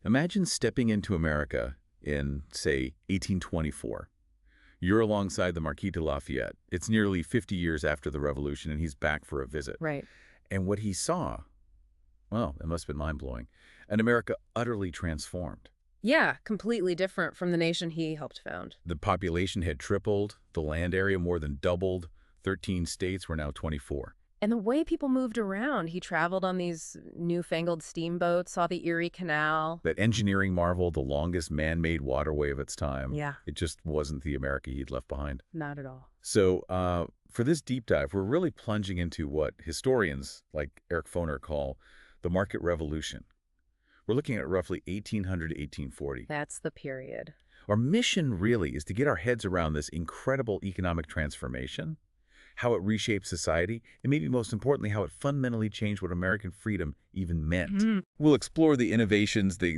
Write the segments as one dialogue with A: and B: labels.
A: Imagine stepping into America in, say, 1824. You're alongside the Marquis de Lafayette. It's nearly 50 years after the Revolution, and he's back for a visit.
B: Right.
A: And what he saw, well, it must have been mind-blowing. An America utterly transformed.
B: Yeah, completely different from the nation he helped found.
A: The population had tripled, the land area more than doubled, 13 states were now 24.
B: And the way people moved around, he traveled on these newfangled steamboats, saw the Erie Canal.
A: That engineering marvel, the longest man-made waterway of its time.
B: Yeah.
A: It just wasn't the America he'd left behind.
B: Not at all.
A: So for this deep dive, we're really plunging into what historians like Eric Foner call the market revolution. We're looking at roughly 1800 to 1840.
B: That's the period.
A: Our mission really is to get our heads around this incredible economic transformation, how it reshaped society, and maybe most importantly, how it fundamentally changed what American freedom even meant. We'll explore the innovations, the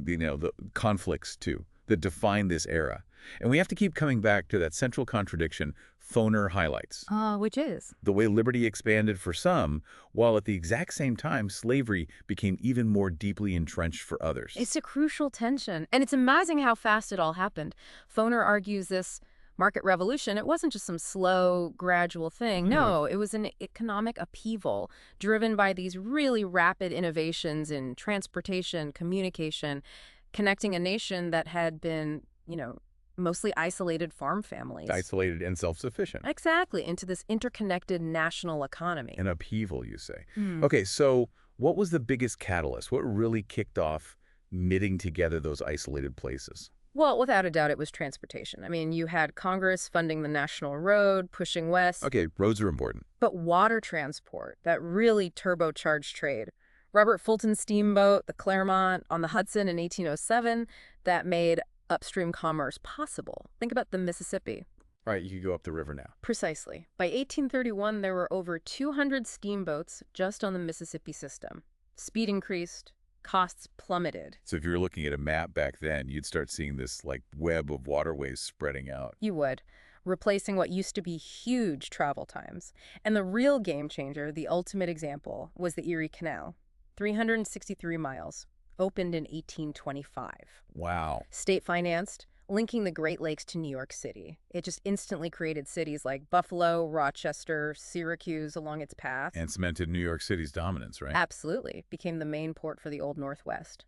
A: conflicts, too, that define this era. And we have to keep coming back to that central contradiction Foner highlights.
B: Which is?
A: The way liberty expanded for some, while at the exact same time, slavery became even more deeply entrenched for others.
B: It's a crucial tension. And it's amazing how fast it all happened. Foner argues this market revolution, it wasn't just some slow, gradual thing. No, it was an economic upheaval driven by these really rapid innovations in transportation, communication, connecting a nation that had been, mostly isolated farm families.
A: Isolated and self-sufficient.
B: Exactly, into this interconnected national economy.
A: An upheaval, you say. Okay, so what was the biggest catalyst? What really kicked off knitting together those isolated places?
B: Well, without a doubt, it was transportation. I mean, you had Congress funding the national road, pushing west.
A: Okay, roads are important.
B: But water transport, that really turbocharged trade. Robert Fulton's steamboat, the Clermont, on the Hudson in 1807, that made upstream commerce possible. Think about the Mississippi.
A: All right, you could go up the river now.
B: Precisely. By 1831, there were over 200 steamboats just on the Mississippi system. Speed increased. Costs plummeted.
A: So if you were looking at a map back then, you'd start seeing this web of waterways spreading out.
B: You would, replacing what used to be huge travel times. And the real game changer, the ultimate example, was the Erie Canal. 363 miles, opened in 1825.
A: Wow.
B: State financed, linking the Great Lakes to New York City. It just instantly created cities like Buffalo, Rochester, Syracuse along its path.
A: And cemented New York City's dominance, right?
B: Absolutely. Became the main port for the Old Northwest.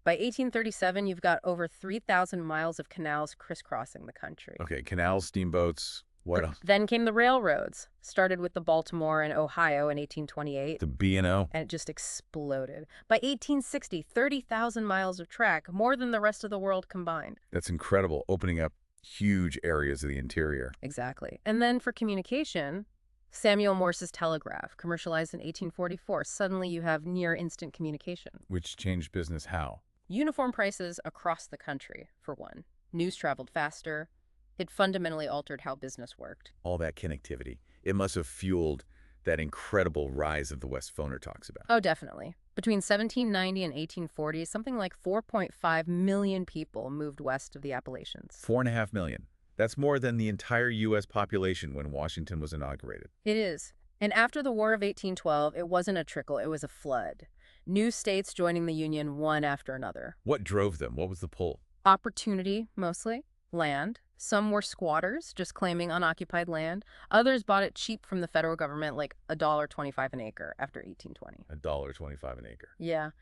B: By 1837, you've got over 3,000 miles of canals crisscrossing the country.
A: Okay, canals, steamboats, what else?
B: Then came the railroads. Started with the Baltimore and Ohio in 1828.
A: The B&O.
B: And it just exploded. By 1860, 30,000 miles of track, more than the rest of the world combined.
A: That's incredible, opening up huge areas of the interior.
B: Exactly. And then for communication, Samuel Morse's telegraph, commercialized in 1844. Suddenly you have near-instant communication.
A: Which changed business how?
B: Uniform prices across the country, for one. News traveled faster. It fundamentally altered how business worked.
A: All that connectivity. It must have fueled that incredible rise of the West Foner talks about.
B: Oh, definitely. Between 1790 and 1840, something like 4.5 million people moved west of the Appalachians.
A: 4.5 million. That's more than the entire U.S. population when Washington was inaugurated.
B: It is. And after the War of 1812, it wasn't a trickle, it was a flood. New states joining the Union one after another.
A: What drove them? What was the pull?
B: Opportunity, mostly. Land. Some were squatters, just claiming unoccupied land. Others bought it cheap from the federal government, like $1.25 an acre after 1820.
A: $1.25 an acre.
B: Yeah.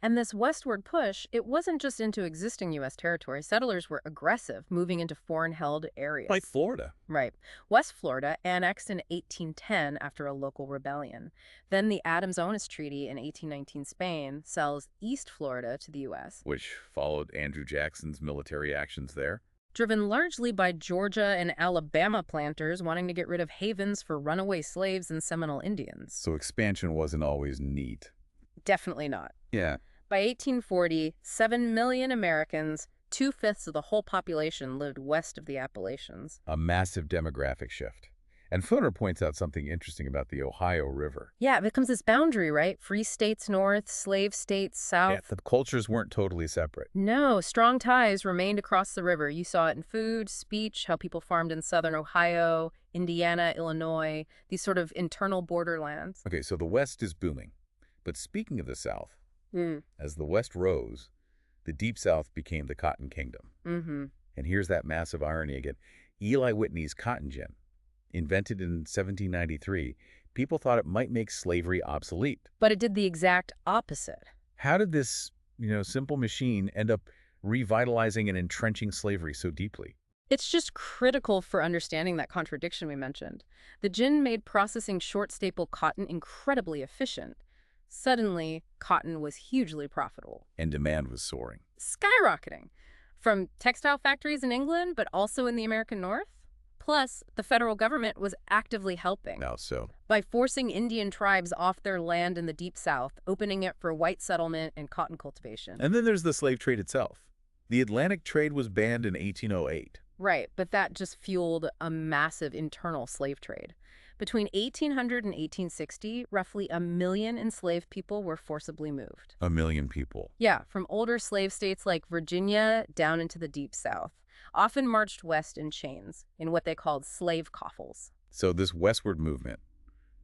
B: And this westward push, it wasn't just into existing U.S. territory. Settlers were aggressive, moving into foreign-held areas.
A: Like Florida.
B: Right. West Florida annexed in 1810 after a local rebellion. Then the Adams-Onis Treaty in 1819 Spain sells East Florida to the U.S.
A: Which followed Andrew Jackson's military actions there.
B: Driven largely by Georgia and Alabama planters wanting to get rid of havens for runaway slaves and Seminole Indians.
A: So expansion wasn't always neat.
B: Definitely not.
A: Yeah.
B: By 1840, 7 million Americans, 2/5 of the whole population, lived west of the Appalachians.
A: A massive demographic shift. And Foner points out something interesting about the Ohio River.
B: Yeah, it becomes this boundary, right? Free states north, slave states south.
A: Yeah, the cultures weren't totally separate.
B: No, strong ties remained across the river. You saw it in food, speech, how people farmed in southern Ohio, Indiana, Illinois, these sort of internal borderlands.
A: Okay, so the West is booming. But speaking of the South, as the West rose, The Deep South became the Cotton Kingdom.
B: Mm-hmm.
A: And here's that massive irony again. Eli Whitney's cotton gin, invented in 1793, people thought it might make slavery obsolete.
B: But it did the exact opposite.
A: How did this, simple machine end up revitalizing and entrenching slavery so deeply?
B: It's just critical for understanding that contradiction we mentioned. The gin made processing short-staple cotton incredibly efficient. Suddenly, cotton was hugely profitable.
A: And demand was soaring.
B: Skyrocketing. From textile factories in England, but also in the American North. Plus, the federal government was actively helping.
A: Now so.
B: By forcing Indian tribes off their land in the Deep South, opening it for white settlement and cotton cultivation.
A: And then there's the slave trade itself. The Atlantic trade was banned in 1808.
B: Right, but that just fueled a massive internal slave trade. Between 1800 and 1860, roughly 1 million enslaved people were forcibly moved.
A: 1 million people.
B: Yeah, from older slave states like Virginia down into the Deep South, often marched west in chains, in what they called slave coffles.
A: So this westward movement,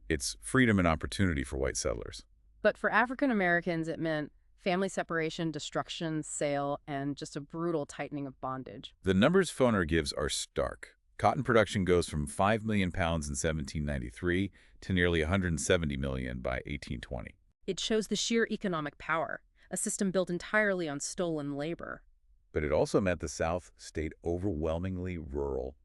A: it's freedom and opportunity for white settlers.
B: But for African Americans, it meant family separation, destruction, sale, and just a brutal tightening of bondage.
A: The numbers Foner gives are stark. Cotton production goes from 5 million pounds in 1793 to nearly 170 million by 1820.
B: It shows the sheer economic power, a system built entirely on stolen labor.
A: But it also meant the South stayed overwhelmingly rural,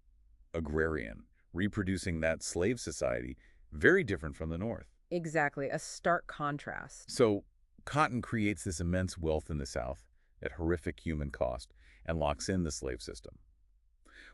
A: agrarian, reproducing that slave society very different from the North.
B: Exactly, a stark contrast.
A: So cotton creates this immense wealth in the South at horrific human cost and locks in the slave system.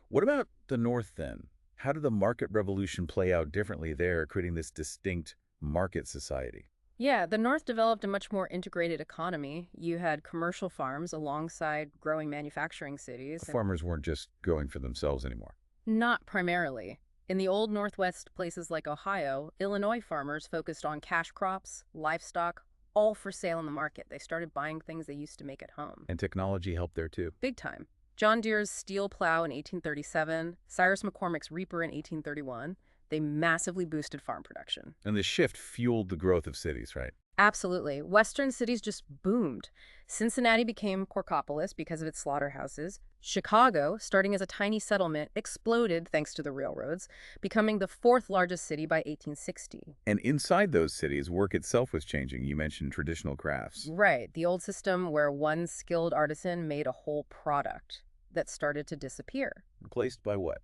A: What about the North then? How did the market revolution play out differently there, creating this distinct market society?
B: Yeah, the North developed a much more integrated economy. You had commercial farms alongside growing manufacturing cities.
A: Farmers weren't just growing for themselves anymore.
B: Not primarily. In the old Northwest places like Ohio, Illinois farmers focused on cash crops, livestock, all for sale in the market. They started buying things they used to make at home.
A: And technology helped there too.
B: Big time. John Deere's steel plow in 1837, Cyrus McCormick's reaper in 1831, they massively boosted farm production.
A: And the shift fueled the growth of cities, right?
B: Absolutely. Western cities just boomed. Cincinnati became Porkopolis because of its slaughterhouses. Chicago, starting as a tiny settlement, exploded thanks to the railroads, becoming the fourth largest city by 1860.
A: And inside those cities, work itself was changing. You mentioned traditional crafts.
B: Right, the old system where one skilled artisan made a whole product that started to disappear.
A: Replaced by what?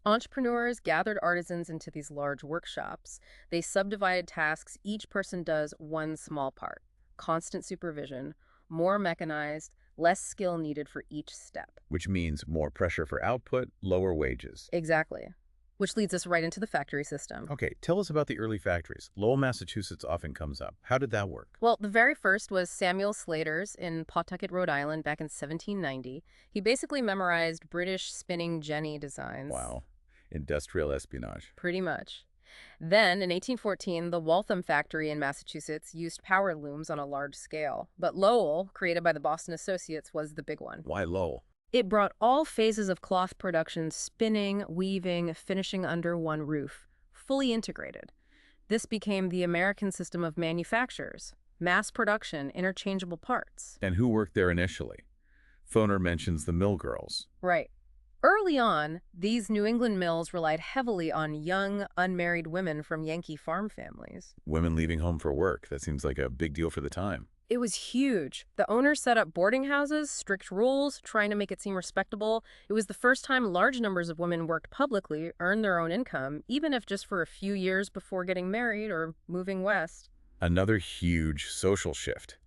B: Entrepreneurs gathered artisans into these large workshops. They subdivided tasks. Each person does one small part. Constant supervision, more mechanized, less skill needed for each step.
A: Which means more pressure for output, lower wages.
B: Exactly. Which leads us right into the factory system.
A: Okay, tell us about the early factories. Lowell, Massachusetts often comes up. How did that work?
B: Well, the very first was Samuel Slater's in Pawtucket, Rhode Island back in 1790. He basically memorized British spinning jenny designs.
A: Wow. Industrial espionage.
B: Pretty much. Then, in 1814, the Waltham factory in Massachusetts used power looms on a large scale. But Lowell, created by the Boston Associates, was the big one.
A: Why Lowell?
B: It brought all phases of cloth production, spinning, weaving, finishing under one roof, fully integrated. This became the American system of manufactures, mass production, interchangeable parts.
A: And who worked there initially? Foner mentions the mill girls.
B: Right. Early on, these New England mills relied heavily on young, unmarried women from Yankee farm families.
A: Women leaving home for work. That seems like a big deal for the time.
B: It was huge. The owners set up boarding houses, strict rules, trying to make it seem respectable. It was the first time large numbers of women worked publicly, earned their own income, even if just for a few years before getting married or moving west.
A: Another huge social shift.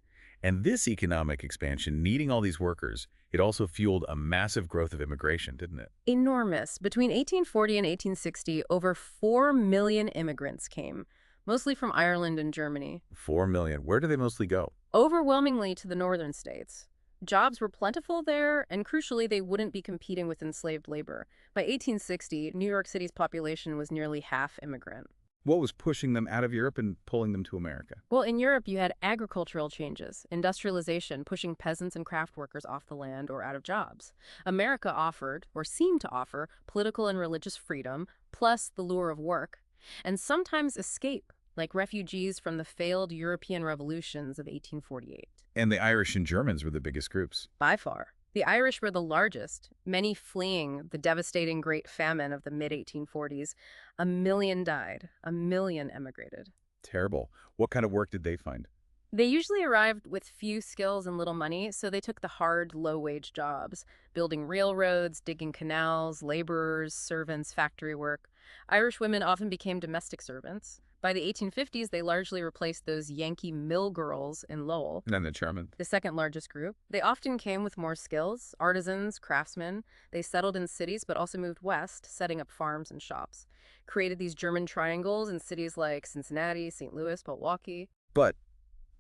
A: And this economic expansion, needing all these workers, it also fueled a massive growth of immigration, didn't it?
B: Enormous. Between 1840 and 1860, over 4 million immigrants came, mostly from Ireland and Germany.
A: 4 million. Where do they mostly go?
B: Overwhelmingly to the northern states. Jobs were plentiful there, and crucially, they wouldn't be competing with enslaved labor. By 1860, New York City's population was nearly half immigrant.
A: What was pushing them out of Europe and pulling them to America?
B: Well, in Europe, you had agricultural changes, industrialization, pushing peasants and craft workers off the land or out of jobs. America offered, or seemed to offer, political and religious freedom, plus the lure of work, and sometimes escape, like refugees from the failed European revolutions of 1848.
A: And the Irish and Germans were the biggest groups.
B: By far. The Irish were the largest, many fleeing the devastating Great Famine of the mid-1840s. 1 million died. 1 million emigrated.
A: Terrible. What kind of work did they find?
B: They usually arrived with few skills and little money, so they took the hard, low-wage jobs, building railroads, digging canals, laborers, servants, factory work. Irish women often became domestic servants. By the 1850s, they largely replaced those Yankee mill girls in Lowell,
A: And then the German.
B: the second largest group. They often came with more skills, artisans, craftsmen. They settled in cities but also moved west, setting up farms and shops. Created these German triangles in cities like Cincinnati, St. Louis, Milwaukee.
A: But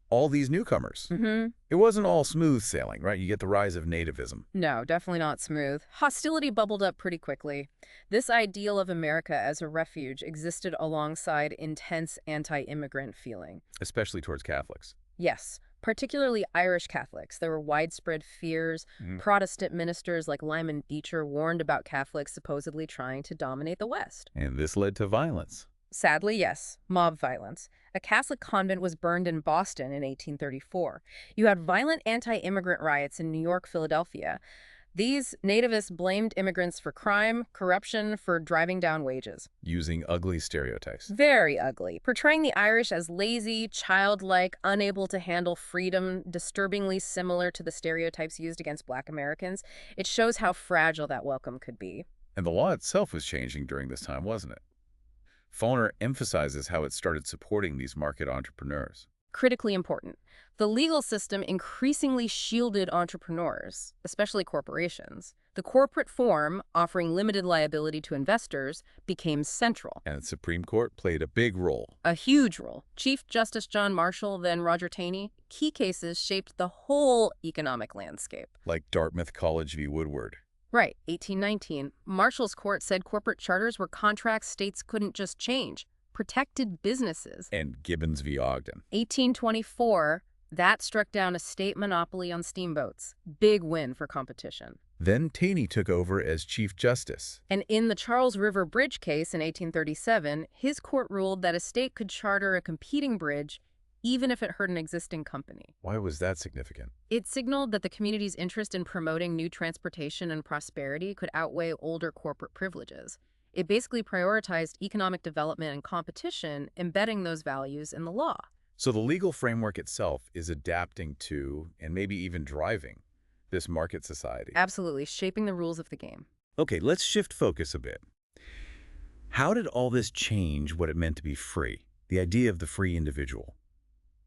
A: all these newcomers,
B: Mm-hmm.
A: it wasn't all smooth sailing, right? You get the rise of nativism.
B: No, definitely not smooth. Hostility bubbled up pretty quickly. This ideal of America as a refuge existed alongside intense anti-immigrant feeling.
A: Especially towards Catholics.
B: Yes, particularly Irish Catholics. There were widespread fears. Protestant ministers like Lyman Beecher warned about Catholics supposedly trying to dominate the West.
A: And this led to violence.
B: Sadly, yes, mob violence. A Catholic convent was burned in Boston in 1834. You had violent anti-immigrant riots in New York, Philadelphia. These nativists blamed immigrants for crime, corruption, for driving down wages.
A: Using ugly stereotypes.
B: Very ugly, portraying the Irish as lazy, childlike, unable to handle freedom, disturbingly similar to the stereotypes used against Black Americans. It shows how fragile that welcome could be.
A: And the law itself was changing during this time, wasn't it? Foner emphasizes how it started supporting these market entrepreneurs.
B: Critically important. The legal system increasingly shielded entrepreneurs, especially corporations. The corporate form, offering limited liability to investors, became central.
A: And the Supreme Court played a big role.
B: A huge role. Chief Justice John Marshall, then Roger Taney, key cases shaped the whole economic landscape.
A: Like Dartmouth College v. Woodward.
B: Right, 1819. Marshall's court said corporate charters were contracts states couldn't just change. Protected businesses.
A: And Gibbons v. Ogden.
B: 1824, that struck down a state monopoly on steamboats. Big win for competition.
A: Then Taney took over as Chief Justice.
B: And in the Charles River Bridge case in 1837, his court ruled that a state could charter a competing bridge even if it hurt an existing company.
A: Why was that significant?
B: It signaled that the community's interest in promoting new transportation and prosperity could outweigh older corporate privileges. It basically prioritized economic development and competition, embedding those values in the law.
A: So the legal framework itself is adapting to, and maybe even driving, this market society.
B: Absolutely, shaping the rules of the game.
A: Okay, let's shift focus a bit. How did all this change what it meant to be free? The idea of the free individual.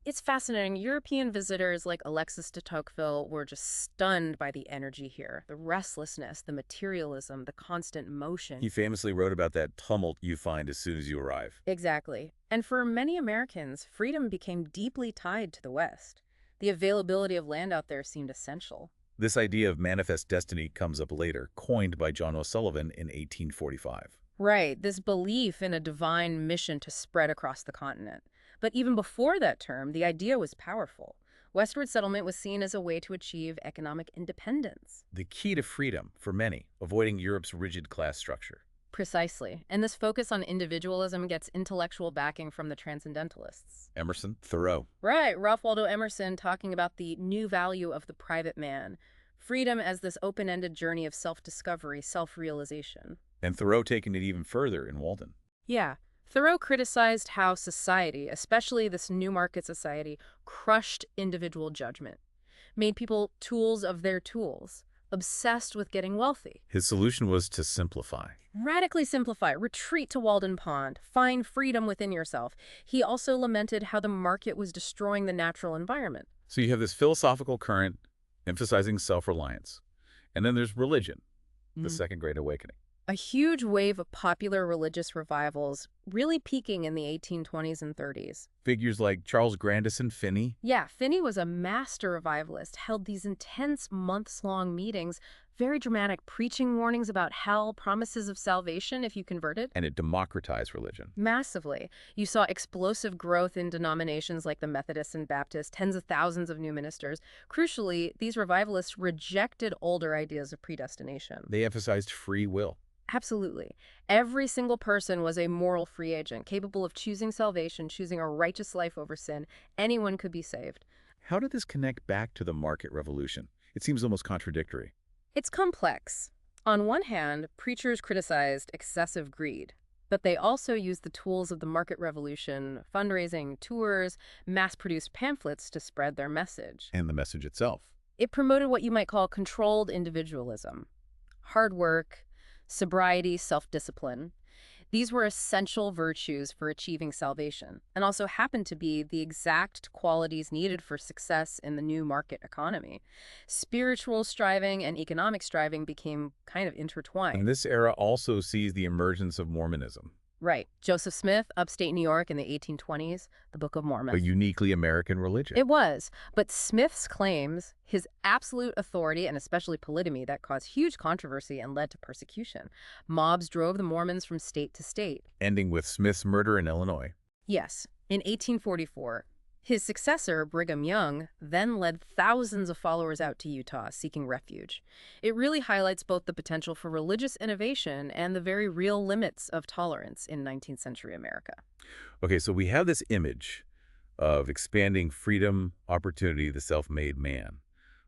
B: It's fascinating. European visitors like Alexis de Tocqueville were just stunned by the energy here. The restlessness, the materialism, the constant motion.
A: He famously wrote about that tumult you find as soon as you arrive.
B: Exactly. And for many Americans, freedom became deeply tied to the West. The availability of land out there seemed essential.
A: This idea of manifest destiny comes up later, coined by John O'Sullivan in 1845.
B: Right, this belief in a divine mission to spread across the continent. But even before that term, the idea was powerful. Westward settlement was seen as a way to achieve economic independence.
A: The key to freedom, for many, avoiding Europe's rigid class structure.
B: Precisely. And this focus on individualism gets intellectual backing from the transcendentalists.
A: Emerson, Thoreau.
B: Right, Ralph Waldo Emerson talking about the new value of the private man. Freedom as this open-ended journey of self-discovery, self-realization.
A: And Thoreau taking it even further in Walden.
B: Yeah. Thoreau criticized how society, especially this new market society, crushed individual judgment, made people tools of their tools, obsessed with getting wealthy.
A: His solution was to simplify.
B: Radically simplify, retreat to Walden Pond, find freedom within yourself. He also lamented how the market was destroying the natural environment.
A: So you have this philosophical current emphasizing self-reliance. And then there's religion, the Second Great Awakening.
B: A huge wave of popular religious revivals really peaking in the 1820s and 30s.
A: Figures like Charles Grandison Finney.
B: Yeah, Finney was a master revivalist, held these intense months-long meetings, very dramatic, preaching warnings about hell, promises of salvation if you converted.
A: And it democratized religion.
B: Massively. You saw explosive growth in denominations like the Methodists and Baptists, tens of thousands of new ministers. Crucially, these revivalists rejected older ideas of predestination.
A: They emphasized free will.
B: Absolutely. Every single person was a moral free agent, capable of choosing salvation, choosing a righteous life over sin. Anyone could be saved.
A: How did this connect back to the market revolution? It seems almost contradictory.
B: It's complex. On one hand, preachers criticized excessive greed, but they also used the tools of the market revolution, fundraising, tours, mass-produced pamphlets to spread their message.
A: And the message itself.
B: It promoted what you might call controlled individualism, hard work, sobriety, self-discipline. These were essential virtues for achieving salvation, and also happened to be the exact qualities needed for success in the new market economy. Spiritual striving and economic striving became kind of intertwined.
A: And this era also sees the emergence of Mormonism,
B: Right. Joseph Smith, upstate New York in the 1820s, the Book of
A: a
B: Mormon.
A: uniquely American religion.
B: It was, but Smith's claims, his absolute authority and especially polygamy, that caused huge controversy and led to persecution. Mobs drove the Mormons from state to state.
A: Ending with Smith's murder in Illinois.
B: Yes, in 1844, his successor, Brigham Young, then led thousands of followers out to Utah seeking refuge. It really highlights both the potential for religious innovation and the very real limits of tolerance in 19th century America.
A: Okay, so we have this image of expanding freedom, opportunity, the self-made man.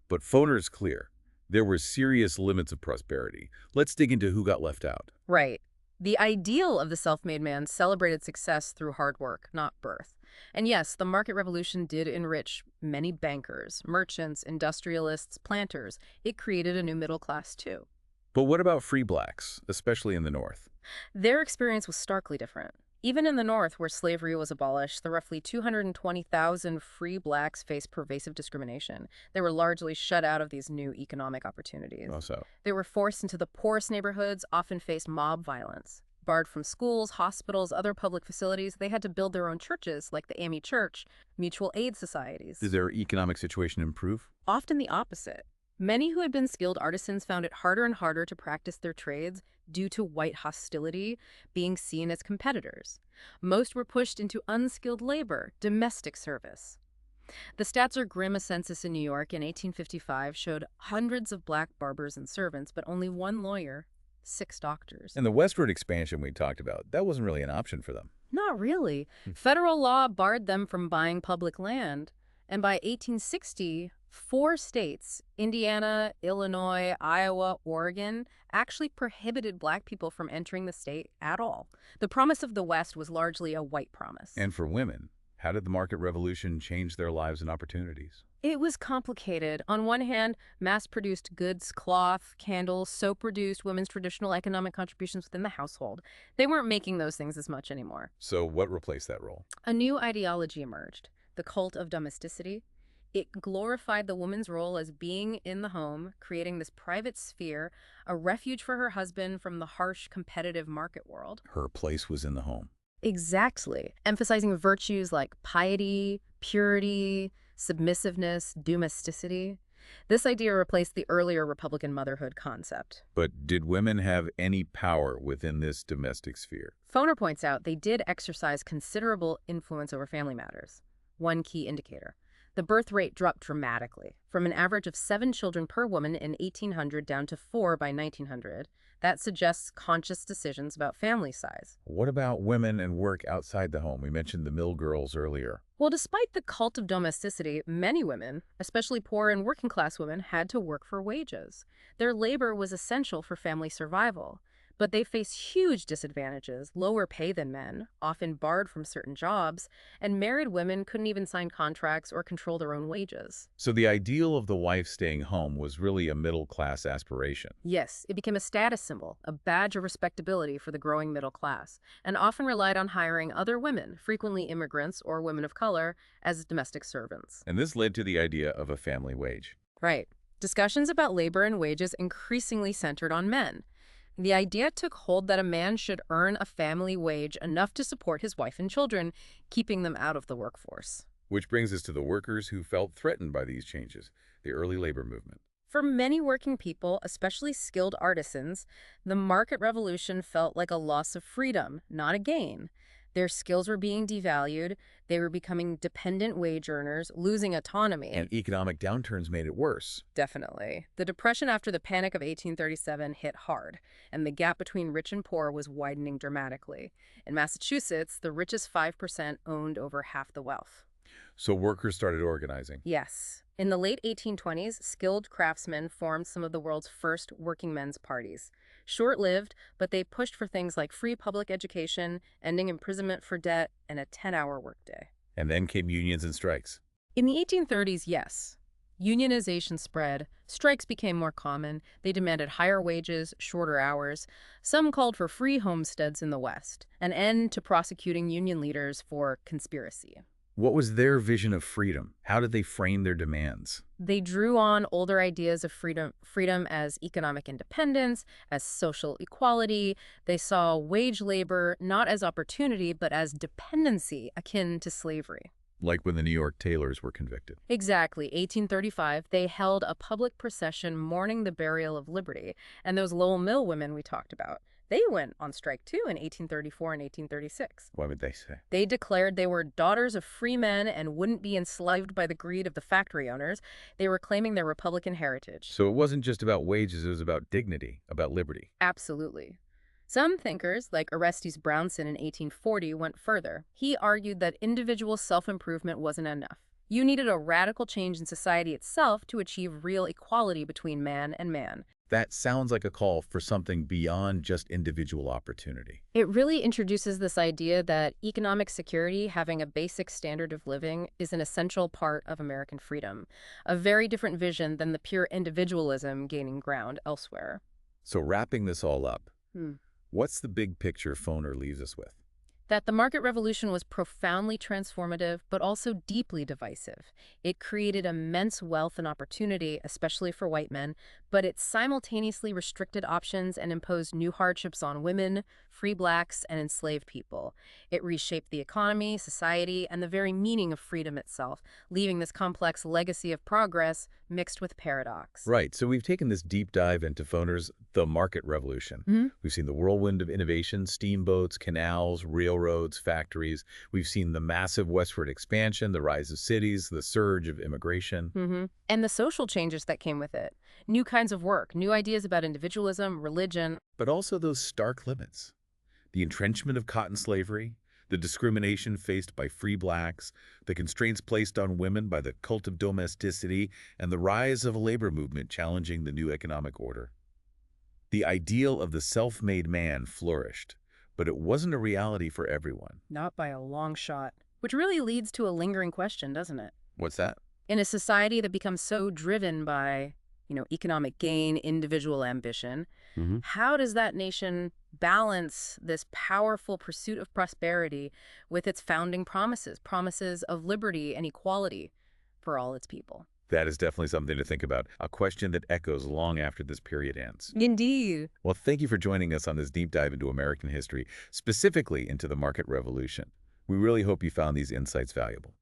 A: But Foner's clear. There were serious limits of prosperity. Let's dig into who got left out.
B: Right. The ideal of the self-made man celebrated success through hard work, not birth. And yes, the market revolution did enrich many bankers, merchants, industrialists, planters. It created a new middle class, too.
A: But what about free blacks, especially in the North?
B: Their experience was starkly different. Even in the North, where slavery was abolished, the roughly 220,000 free blacks faced pervasive discrimination. They were largely shut out of these new economic opportunities.
A: Oh, so.
B: They were forced into the poorest neighborhoods, often faced mob violence. Barred from schools, hospitals, other public facilities, they had to build their own churches, like the AME Church, mutual aid societies.
A: Did their economic situation improve?
B: Often the opposite. Many who had been skilled artisans found it harder and harder to practice their trades due to white hostility, being seen as competitors. Most were pushed into unskilled labor, domestic service. The stats are grim. A census in New York in 1855 showed hundreds of black barbers and servants, but only one lawyer, 6 doctors.
A: And the westward expansion we talked about, that wasn't really an option for them.
B: Not really. Federal law barred them from buying public land. And by 1860, 4 states, Indiana, Illinois, Iowa, Oregon, actually prohibited black people from entering the state at all. The promise of the West was largely a white promise.
A: And for women, how did the market revolution change their lives and opportunities?
B: It was complicated. On one hand, mass-produced goods, cloth, candles, soap reduced women's traditional economic contributions within the household. They weren't making those things as much anymore.
A: So what replaced that role?
B: A new ideology emerged, the cult of domesticity. It glorified the woman's role as being in the home, creating this private sphere, a refuge for her husband from the harsh, competitive market world.
A: Her place was in the home.
B: Exactly. Emphasizing virtues like piety, purity, submissiveness, domesticity. This idea replaced the earlier Republican motherhood concept.
A: But did women have any power within this domestic sphere?
B: Foner points out they did exercise considerable influence over family matters. One key indicator. The birth rate dropped dramatically, from an average of 7 children per woman in 1800 down to 4 by 1900. That suggests conscious decisions about family size.
A: What about women and work outside the home? We mentioned the mill girls earlier.
B: Well, despite the cult of domesticity, many women, especially poor and working class women, had to work for wages. Their labor was essential for family survival. But they face huge disadvantages, lower pay than men, often barred from certain jobs, and married women couldn't even sign contracts or control their own wages.
A: So the ideal of the wife staying home was really a middle-class aspiration.
B: Yes, it became a status symbol, a badge of respectability for the growing middle class, and often relied on hiring other women, frequently immigrants or women of color, as domestic servants.
A: And this led to the idea of a family wage.
B: Right. Discussions about labor and wages increasingly centered on men. The idea took hold that a man should earn a family wage enough to support his wife and children, keeping them out of the workforce.
A: Which brings us to the workers who felt threatened by these changes, the early labor movement.
B: For many working people, especially skilled artisans, the market revolution felt like a loss of freedom, not a gain. Their skills were being devalued, they were becoming dependent wage earners, losing autonomy.
A: And economic downturns made it worse.
B: Definitely. The Depression after the Panic of 1837 hit hard, and the gap between rich and poor was widening dramatically. In Massachusetts, the richest 5% owned over half the wealth.
A: So workers started organizing.
B: Yes. In the late 1820s, skilled craftsmen formed some of the world's first working men's parties. Short-lived, but they pushed for things like free public education, ending imprisonment for debt, and a 10-hour workday.
A: And then came unions and strikes.
B: In the 1830s, yes. Unionization spread. Strikes became more common. They demanded higher wages, shorter hours. Some called for free homesteads in the West, an end to prosecuting union leaders for conspiracy.
A: What was their vision of freedom? How did they frame their demands?
B: They drew on older ideas of freedom as economic independence, as social equality. They saw wage labor not as opportunity, but as dependency akin to slavery.
A: Like when the New York tailors were convicted.
B: Exactly. 1835, they held a public procession mourning the burial of liberty. And those Lowell Mill women we talked about, they went on strike too in 1834 and 1836.
A: What would they say?
B: They declared they were daughters of free men and wouldn't be enslaved by the greed of the factory owners. They were claiming their Republican heritage.
A: So it wasn't just about wages, it was about dignity, about liberty.
B: Absolutely. Some thinkers, like Orestes Brownson in 1840, went further. He argued that individual self-improvement wasn't enough. You needed a radical change in society itself to achieve real equality between man and man.
A: That sounds like a call for something beyond just individual opportunity.
B: It really introduces this idea that economic security, having a basic standard of living, is an essential part of American freedom, a very different vision than the pure individualism gaining ground elsewhere.
A: So wrapping this all up, what's the big picture Foner leaves us with?
B: That the market revolution was profoundly transformative, but also deeply divisive. It created immense wealth and opportunity, especially for white men, but it simultaneously restricted options and imposed new hardships on women, free blacks, and enslaved people. It reshaped the economy, society, and the very meaning of freedom itself, leaving this complex legacy of progress mixed with paradox.
A: Right, so we've taken this deep dive into Foner's The Market Revolution. We've seen the whirlwind of innovation, steamboats, canals, railroads, factories. We've seen the massive westward expansion, the rise of cities, the surge of immigration.
B: And the social changes that came with it. New kinds of work, new ideas about individualism, religion.
A: But also those stark limits. The entrenchment of cotton slavery, the discrimination faced by free blacks, the constraints placed on women by the cult of domesticity, and the rise of a labor movement challenging the new economic order. The ideal of the self-made man flourished, but it wasn't a reality for everyone.
B: Not by a long shot. Which really leads to a lingering question, doesn't it?
A: What's that?
B: In a society that becomes so driven by, economic gain, individual ambition, how does that nation balance this powerful pursuit of prosperity with its founding promises of liberty and equality for all its people?
A: That is definitely something to think about, a question that echoes long after this period ends.
B: Indeed.
A: Well, thank you for joining us on this deep dive into American history, specifically into the market revolution. We really hope you found these insights valuable.